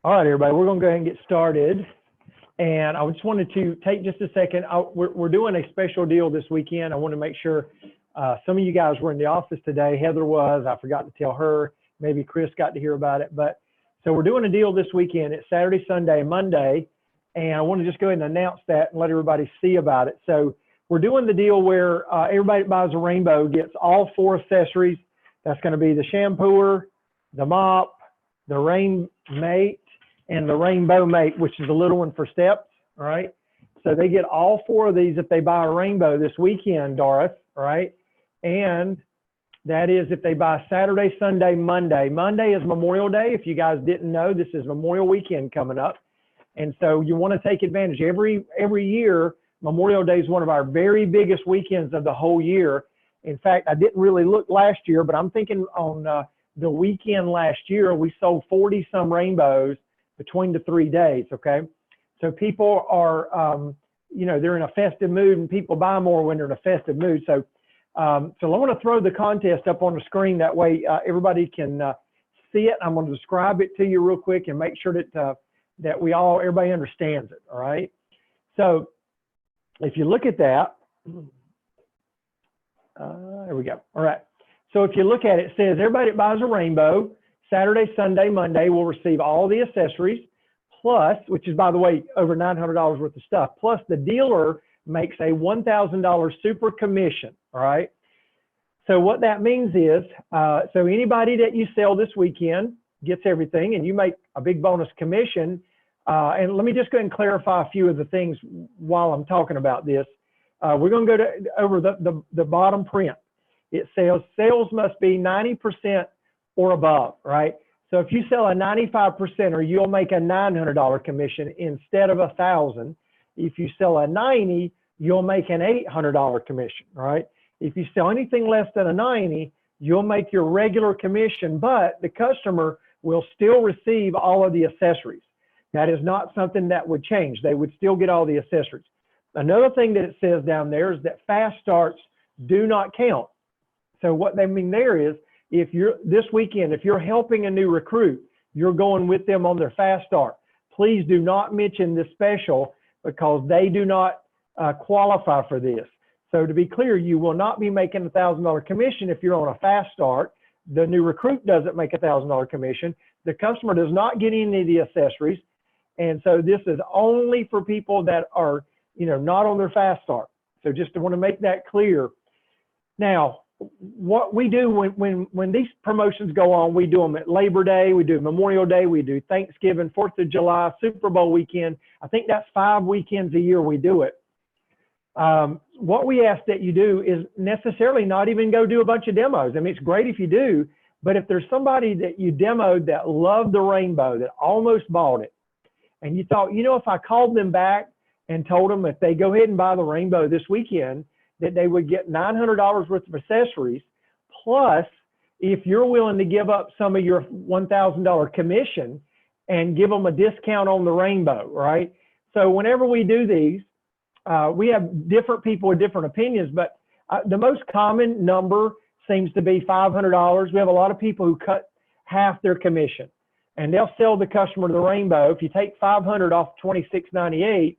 All right, everybody, we're going to go ahead and get started. And I just wanted to take just a second. We're doing a special deal this weekend. I want to make sure some of you guys were in the office today. Heather was. I forgot to tell her. Maybe Chris got to hear about it. But so we're doing a deal this weekend. It's Saturday, Sunday, Monday. And I want to just go ahead and announce that and let everybody see about it. So we're doing the deal where everybody that buys a Rainbow gets all 4 accessories. That's going to be the shampooer, the mop, the Rain Mate, and the Rainbow Mate, which is a little one for steps, all right? So they get all 4 of these if they buy a Rainbow this weekend, Doris, all right? And that is if they buy Saturday, Sunday, Monday. Monday is Memorial Day. If you guys didn't know, this is Memorial Weekend coming up. And so you want to take advantage. Every year, Memorial Day is one of our very biggest weekends of the whole year. In fact, I didn't really look last year, but I'm thinking on the weekend last year, we sold 40-some Rainbows between the 3 days, okay? So people are, they're in a festive mood, and people buy more when they're in a festive mood. So I want to throw the contest up on the screen. That way everybody can see it. I'm going to describe it to you real quick and make sure that everybody understands it, all right? So if you look at that, there we go. All right. So if you look at it, it says everybody that buys a Rainbow, Saturday, Sunday, Monday will receive all the accessories, plus, which is, by the way, over $900 worth of stuff, plus the dealer makes a $1,000 super commission, all right? So what that means is, so anybody that you sell this weekend gets everything, and you make a big bonus commission. And let me just go ahead and clarify a few of the things while I'm talking about this. We're going to go over the bottom print. It says sales must be 90% or above, right? So if you sell a 95%, you'll make a $900 commission instead of $1,000. If you sell a 90, you'll make an $800 commission, right? If you sell anything less than a 90, you'll make your regular commission, but the customer will still receive all of the accessories. That is not something that would change. They would still get all the accessories. Another thing that it says down there is that fast starts do not count. So what they mean there is, if you're this weekend, if you're helping a new recruit, you're going with them on their fast start. Please do not mention this special because they do not qualify for this. So to be clear, you will not be making a $1,000 commission if you're on a fast start. The new recruit doesn't make a $1,000 commission. The customer does not get any of the accessories. And so this is only for people that are, not on their fast start. So just to want to make that clear. Now, what we do when these promotions go on, we do them at Labor Day, we do Memorial Day, we do Thanksgiving, 4th of July, Super Bowl weekend. I think that's 5 weekends a year we do it. What we ask that you do is necessarily not even go do a bunch of demos. I mean, it's great if you do, but if there's somebody that you demoed that loved the Rainbow, that almost bought it, and you thought, if I called them back and told them if they go ahead and buy the Rainbow this weekend, that they would get $900 worth of accessories, plus if you're willing to give up some of your $1,000 commission and give them a discount on the Rainbow, right? So whenever we do these, we have different people with different opinions, but the most common number seems to be $500. We have a lot of people who cut half their commission, and they'll sell the customer the Rainbow. If you take $500 off $26.98,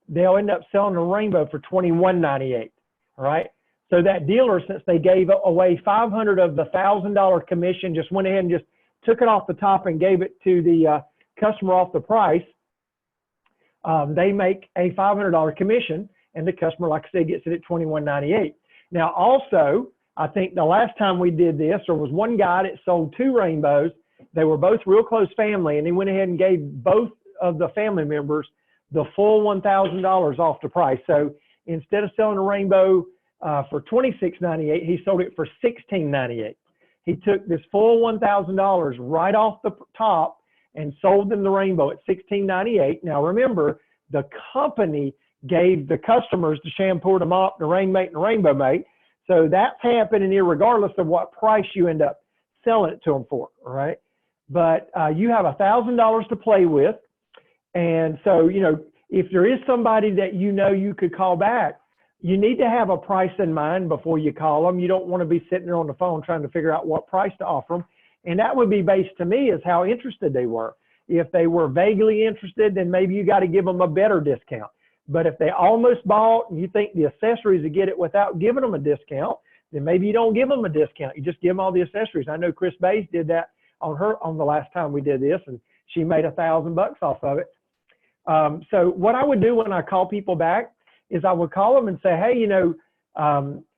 they'll end up selling the Rainbow for $21.98. All right. So that dealer, since they gave away $500 of the $1,000 commission, just went ahead and just took it off the top and gave it to the customer off the price. They make a $500 commission, and the customer, like I said, gets it at $21.98. Now, also, I think the last time we did this, there was one guy that sold 2 Rainbows. They were both real close family, and he went ahead and gave both of the family members the full $1,000 off the price. So instead of selling a Rainbow for $26.98, he sold it for $16.98. He took this full $1,000 right off the top and sold them the Rainbow at $16.98. Now remember, the company gave the customers the shampoo, the mop, the Rain Mate, and the Rainbow Mate. So that's happening here regardless of what price you end up selling it to them for, all right? But you have $1,000 to play with. And so, if there is somebody that you could call back, you need to have a price in mind before you call them. You don't want to be sitting there on the phone trying to figure out what price to offer them. And that would be based to me as how interested they were. If they were vaguely interested, then maybe you got to give them a better discount. But if they almost bought and you think the accessories would get it without giving them a discount, then maybe you don't give them a discount. You just give them all the accessories. I know Chris Bays did that on the last time we did this, and she made $1,000 off of it. So what I would do when I call people back is I would call them and say, hey, you know,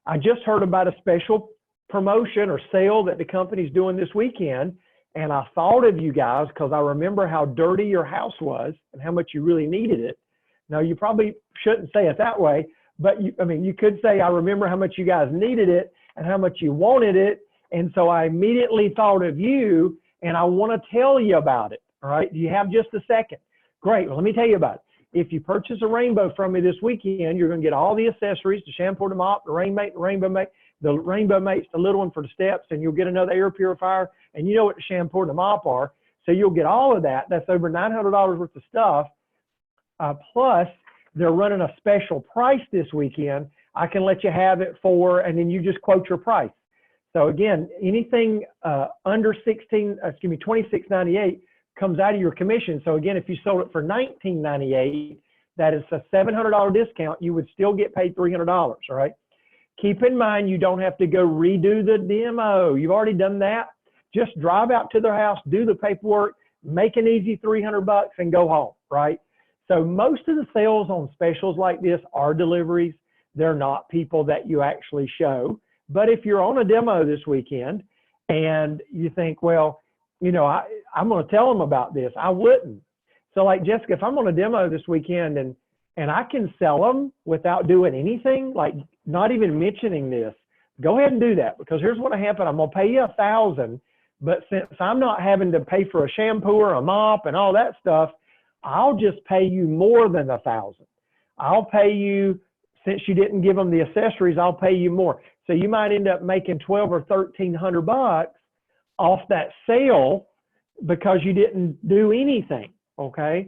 I just heard about a special promotion or sale that the company's doing this weekend. And I thought of you guys because I remember how dirty your house was and how much you really needed it. Now, you probably shouldn't say it that way, but you could say, I remember how much you guys needed it and how much you wanted it. And so I immediately thought of you and I want to tell you about it. All right. Do you have just a second? Great. Well, let me tell you about it. If you purchase a Rainbow from me this weekend, you're going to get all the accessories, the shampoo, the mop, the Rain Mate, the Rainbow Mate, the Rainbow Mate's the little one for the steps, and you'll get another air purifier, and you know what the shampoo and the mop are. So you'll get all of that. That's over $900 worth of stuff. Plus, they're running a special price this weekend. I can let you have it for, and then you just quote your price. So again, anything under $26.98 comes out of your commission. So again, if you sold it for $19.98, that is a $700 discount. You would still get paid $300. All right. Keep in mind, you don't have to go redo the demo. You've already done that. Just drive out to their house, do the paperwork, make an easy $300 and go home. Right. So most of the sales on specials like this are deliveries. They're not people that you actually show. But if you're on a demo this weekend and you think, well, you know, I'm going to tell them about this, I wouldn't. So like Jessica, if I'm on a demo this weekend and I can sell them without doing anything, like not even mentioning this, go ahead and do that, because here's what happened. I'm going to pay you $1,000, but since I'm not having to pay for a shampoo or a mop and all that stuff, I'll just pay you more than $1,000. I'll pay you, since you didn't give them the accessories, I'll pay you more. So you might end up making $1,200 or $1,300 off that sale because you didn't do anything, okay?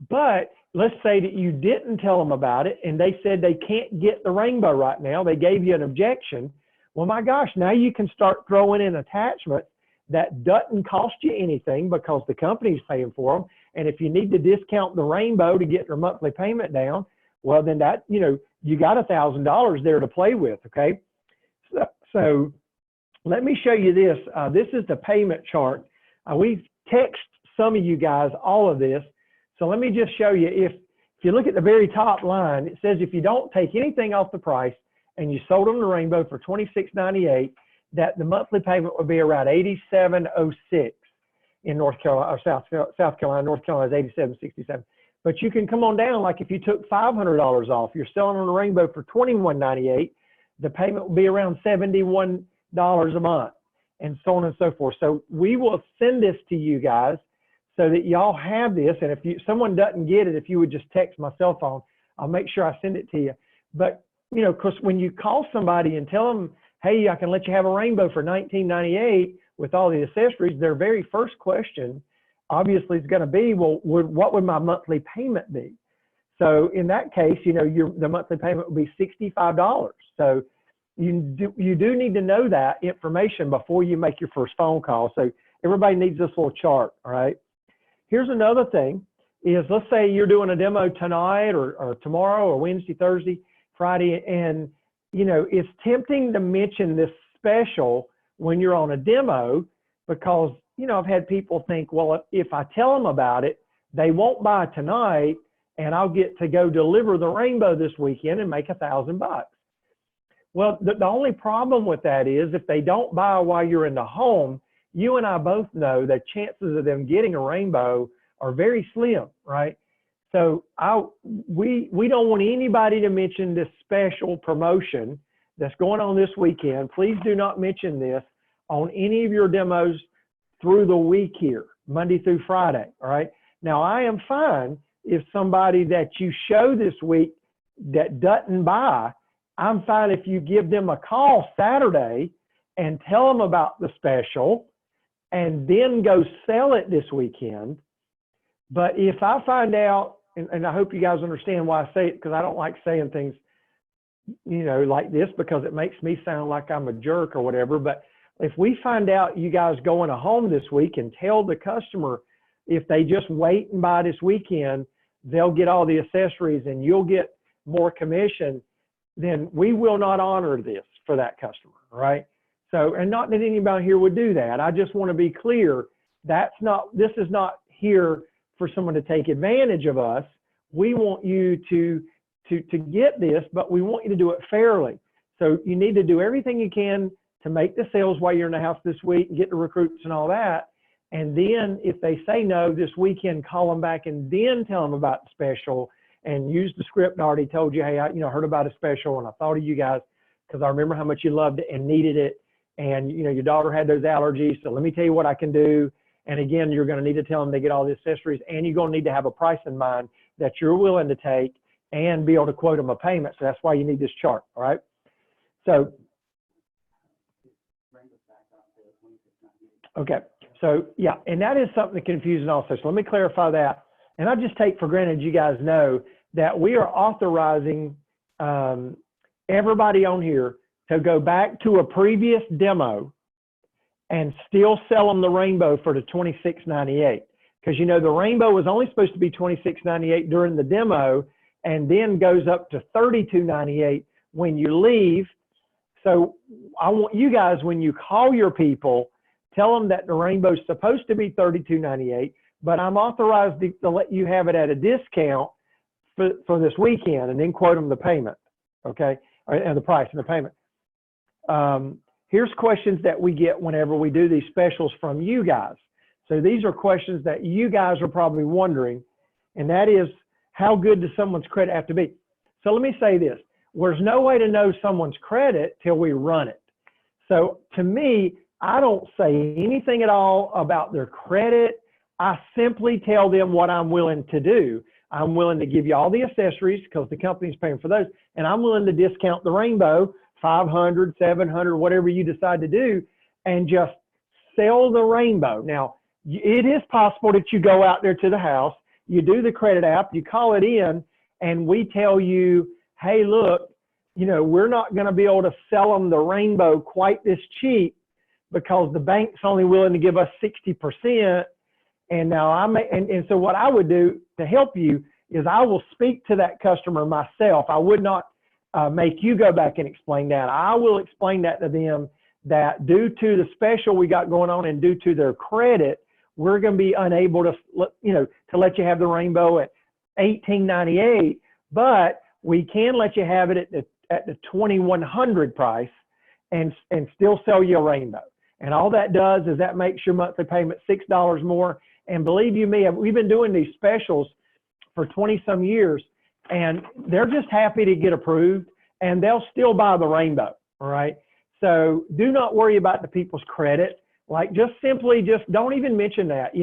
But let's say that you didn't tell them about it and they said they can't get the Rainbow right now. They gave you an objection. Well, my gosh, now you can start throwing in attachments that doesn't cost you anything because the company's paying for them. And if you need to discount the Rainbow to get their monthly payment down, well, then that, you know, you got $1,000 there to play with, okay? So let me show you this. This is the payment chart. We've texted some of you guys all of this. So let me just show you. If you look at the very top line, it says if you don't take anything off the price and you sold them the Rainbow for $26.98, that the monthly payment would be around $87.06 in North Carolina or South Carolina. North Carolina is $87.67. But you can come on down, like if you took $500 off, you're selling on the Rainbow for $21.98, the payment will be around $71 a month, and so on and so forth. So we will send this to you guys so that y'all have this. And if someone doesn't get it, if you would just text my cell phone, I'll make sure I send it to you. But, you know, because when you call somebody and tell them, hey, I can let you have a Rainbow for $19.98 with all the accessories, their very first question obviously is going to be, well, what would my monthly payment be? So in that case, you know, the monthly payment would be $65. So you do need to know that information before you make your first phone call. So everybody needs this little chart, all right? Here's another thing is, let's say you're doing a demo tonight or tomorrow or Wednesday, Thursday, Friday, and, you know, it's tempting to mention this special when you're on a demo because, you know, I've had people think, well, if I tell them about it, they won't buy tonight and I'll get to go deliver the Rainbow this weekend and make $1,000. Well, the only problem with that is if they don't buy while you're in the home, you and I both know that chances of them getting a Rainbow are very slim, right? So we don't want anybody to mention this special promotion that's going on this weekend. Please do not mention this on any of your demos through the week here, Monday through Friday, all right? Now, I am fine if somebody that you show this week that doesn't buy, I'm fine if you give them a call Saturday and tell them about the special and then go sell it this weekend. But if I find out, and I hope you guys understand why I say it, because I don't like saying things, you know, like this, because it makes me sound like I'm a jerk or whatever. But If we find out you guys go in a home this week and tell the customer if they just wait and buy this weekend, they'll get all the accessories and you'll get more commission, then we will not honor this for that customer, right? So, and not that anybody here would do that. I just want to be clear. This is not here for someone to take advantage of us. We want you to get this, but we want you to do it fairly. So you need to do everything you can to make the sales while you're in the house this week and get the recruits and all that. And then if they say no this weekend, call them back and then tell them about the special and use the script I already told you. Hey, I heard about a special and I thought of you guys because I remember how much you loved it and needed it. And, your daughter had those allergies. So let me tell you what I can do. And again, you're going to need to tell them they get all the accessories, and you're going to need to have a price in mind that you're willing to take and be able to quote them a payment. So that's why you need this chart. All right. So, okay. So yeah, and that is something confusing also. So let me clarify that. And I just take for granted you guys know that we are authorizing everybody on here to go back to a previous demo and still sell them the rainbow for the $26.98. Because the rainbow was only supposed to be $26.98 during the demo and then goes up to $32.98 when you leave. So I want you guys, when you call your people, tell them that the rainbow is supposed to be $32.98, but I'm authorized to let you have it at a discount for this weekend, and then quote them the payment, okay, and the price and the payment. Here's questions that we get whenever we do these specials from you guys. So these are questions that you guys are probably wondering, and that is, how good does someone's credit have to be? So let me say this. There's no way to know someone's credit till we run it. So to me, I don't say anything at all about their credit. I simply tell them what I'm willing to do. I'm willing to give you all the accessories because the company's paying for those, and I'm willing to discount the rainbow, $500, $700, whatever you decide to do, and just sell the rainbow. Now, it is possible that you go out there to the house, you do the credit app, you call it in, and we tell you, hey, look, we're not going to be able to sell them the rainbow quite this cheap because the bank's only willing to give us 60%. And now and so what I would do to help you is I will speak to that customer myself. I would not make you go back and explain that. I will explain that to them, that due to the special we got going on and due to their credit, we're going to be unable to, to let you have the rainbow at $18.98, but we can let you have it at the $2,100 price and still sell you a rainbow. And all that does is that makes your monthly payment $6 more. And believe you me, we've been doing these specials for 20 some years, and they're just happy to get approved, and they'll still buy the rainbow. All right. So do not worry about the people's credit. Like, just don't even mention that,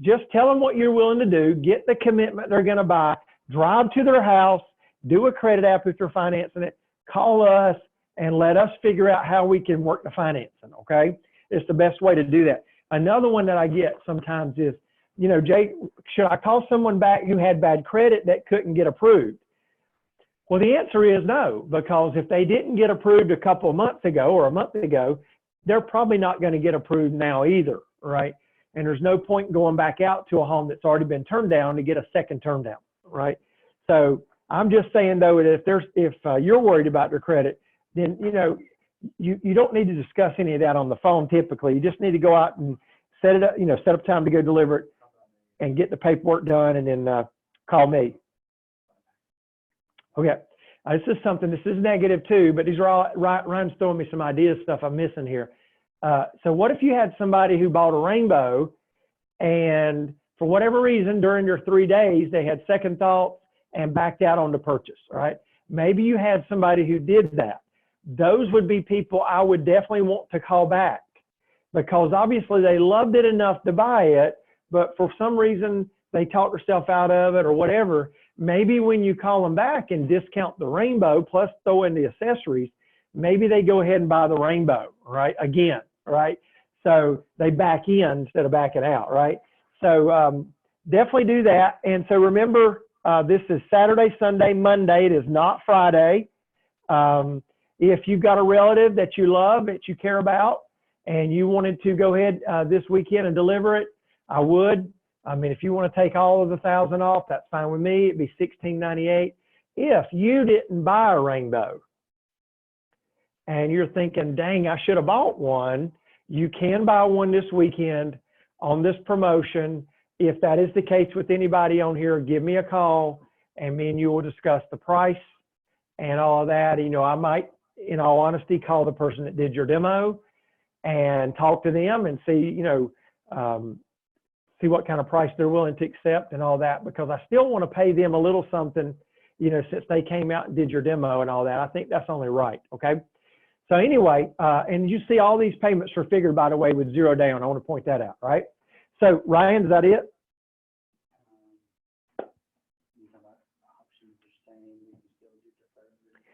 just tell them what you're willing to do, get the commitment they're going to buy, drive to their house, do a credit app if they're financing it, call us, and let us figure out how we can work the financing, okay? It's the best way to do that. Another one that I get sometimes is, Jake, should I call someone back who had bad credit that couldn't get approved? Well, the answer is no, because if they didn't get approved a couple of months ago or a month ago, they're probably not going to get approved now either, right? And there's no point in going back out to a home that's already been turned down to get a second turn down, right? So I'm just saying, though, that if you're worried about their credit, then, you don't need to discuss any of that on the phone typically. You just need to go out and set it up, set up time to go deliver it and get the paperwork done, and then call me. Okay. This is negative too, but these are all, Ryan's throwing me some ideas, stuff I'm missing here. So what if you had somebody who bought a rainbow and for whatever reason during your 3 days, they had second thoughts and backed out on the purchase, right? Maybe you had somebody who did that. Those would be people I would definitely want to call back, because obviously they loved it enough to buy it, but for some reason they talked themselves out of it or whatever. Maybe when you call them back and discount the rainbow plus throw in the accessories, maybe they go ahead and buy the rainbow, right? Again, right? So they back in instead of backing out, right? So definitely do that. And so remember, this is Saturday, Sunday, Monday. It is not Friday. If you've got a relative that you love, that you care about, and you wanted to go ahead this weekend and deliver it, I would. I mean, if you want to take all of the 1,000 off, that's fine with me. It'd be $1,698. If you didn't buy a rainbow and you're thinking, dang, I should have bought one, you can buy one this weekend on this promotion. If that is the case with anybody on here, give me a call and me and you will discuss the price and all of that. You know, I might, in all honesty, call the person that did your demo and talk to them and see, you know, see what kind of price they're willing to accept and all that, because I still want to pay them a little something, you know, since they came out and did your demo and all that. I think that's only right. Okay. So anyway, and you see all these payments are figured, by the way, with 0 down. I want to point that out, right? So Ryan, is that it?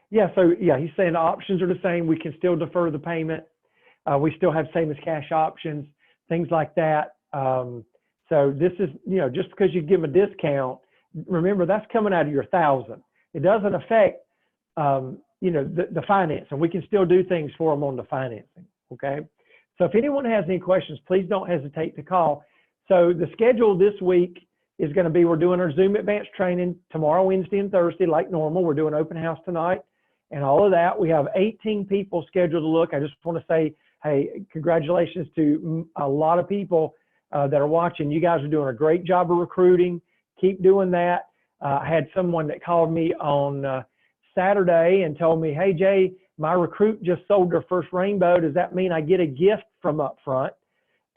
Yeah, so yeah, he's saying the options are the same. We can still defer the payment. We still have same as cash options, things like that. So this is, you know, just because you give them a discount, remember that's coming out of your 1,000. It doesn't affect, you know, the finance, and we can still do things for them on the financing. Okay. So if anyone has any questions, please don't hesitate to call. So the schedule this week is going to be, we're doing our Zoom advanced training tomorrow, Wednesday, and Thursday, like normal. We're doing open house tonight and all of that. We have 18 people scheduled to look. I just want to say, hey, congratulations to a lot of people that are watching. You guys are doing a great job of recruiting. Keep doing that. I had someone that called me on Saturday and told me, hey, Jay, my recruit just sold their first rainbow. Does that mean I get a gift from up front?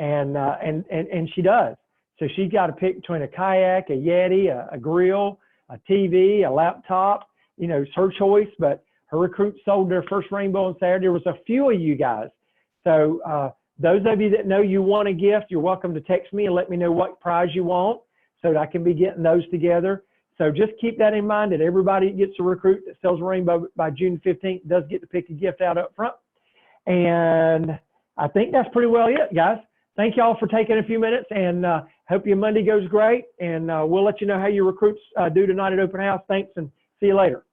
And she does. So she's got to pick between a kayak, a Yeti, a grill, a TV, a laptop. You know, it's her choice, but her recruit sold their first rainbow on Saturday. There was a few of you guys. So those of you that know you want a gift, you're welcome to text me and let me know what prize you want so that I can be getting those together. So just keep that in mind, that everybody that gets a recruit that sells a rainbow by June 15th does get to pick a gift out up front. And I think that's pretty well it, guys. Thank y'all for taking a few minutes, and hope your Monday goes great. And we'll let you know how your recruits do tonight at open house. Thanks, and see you later.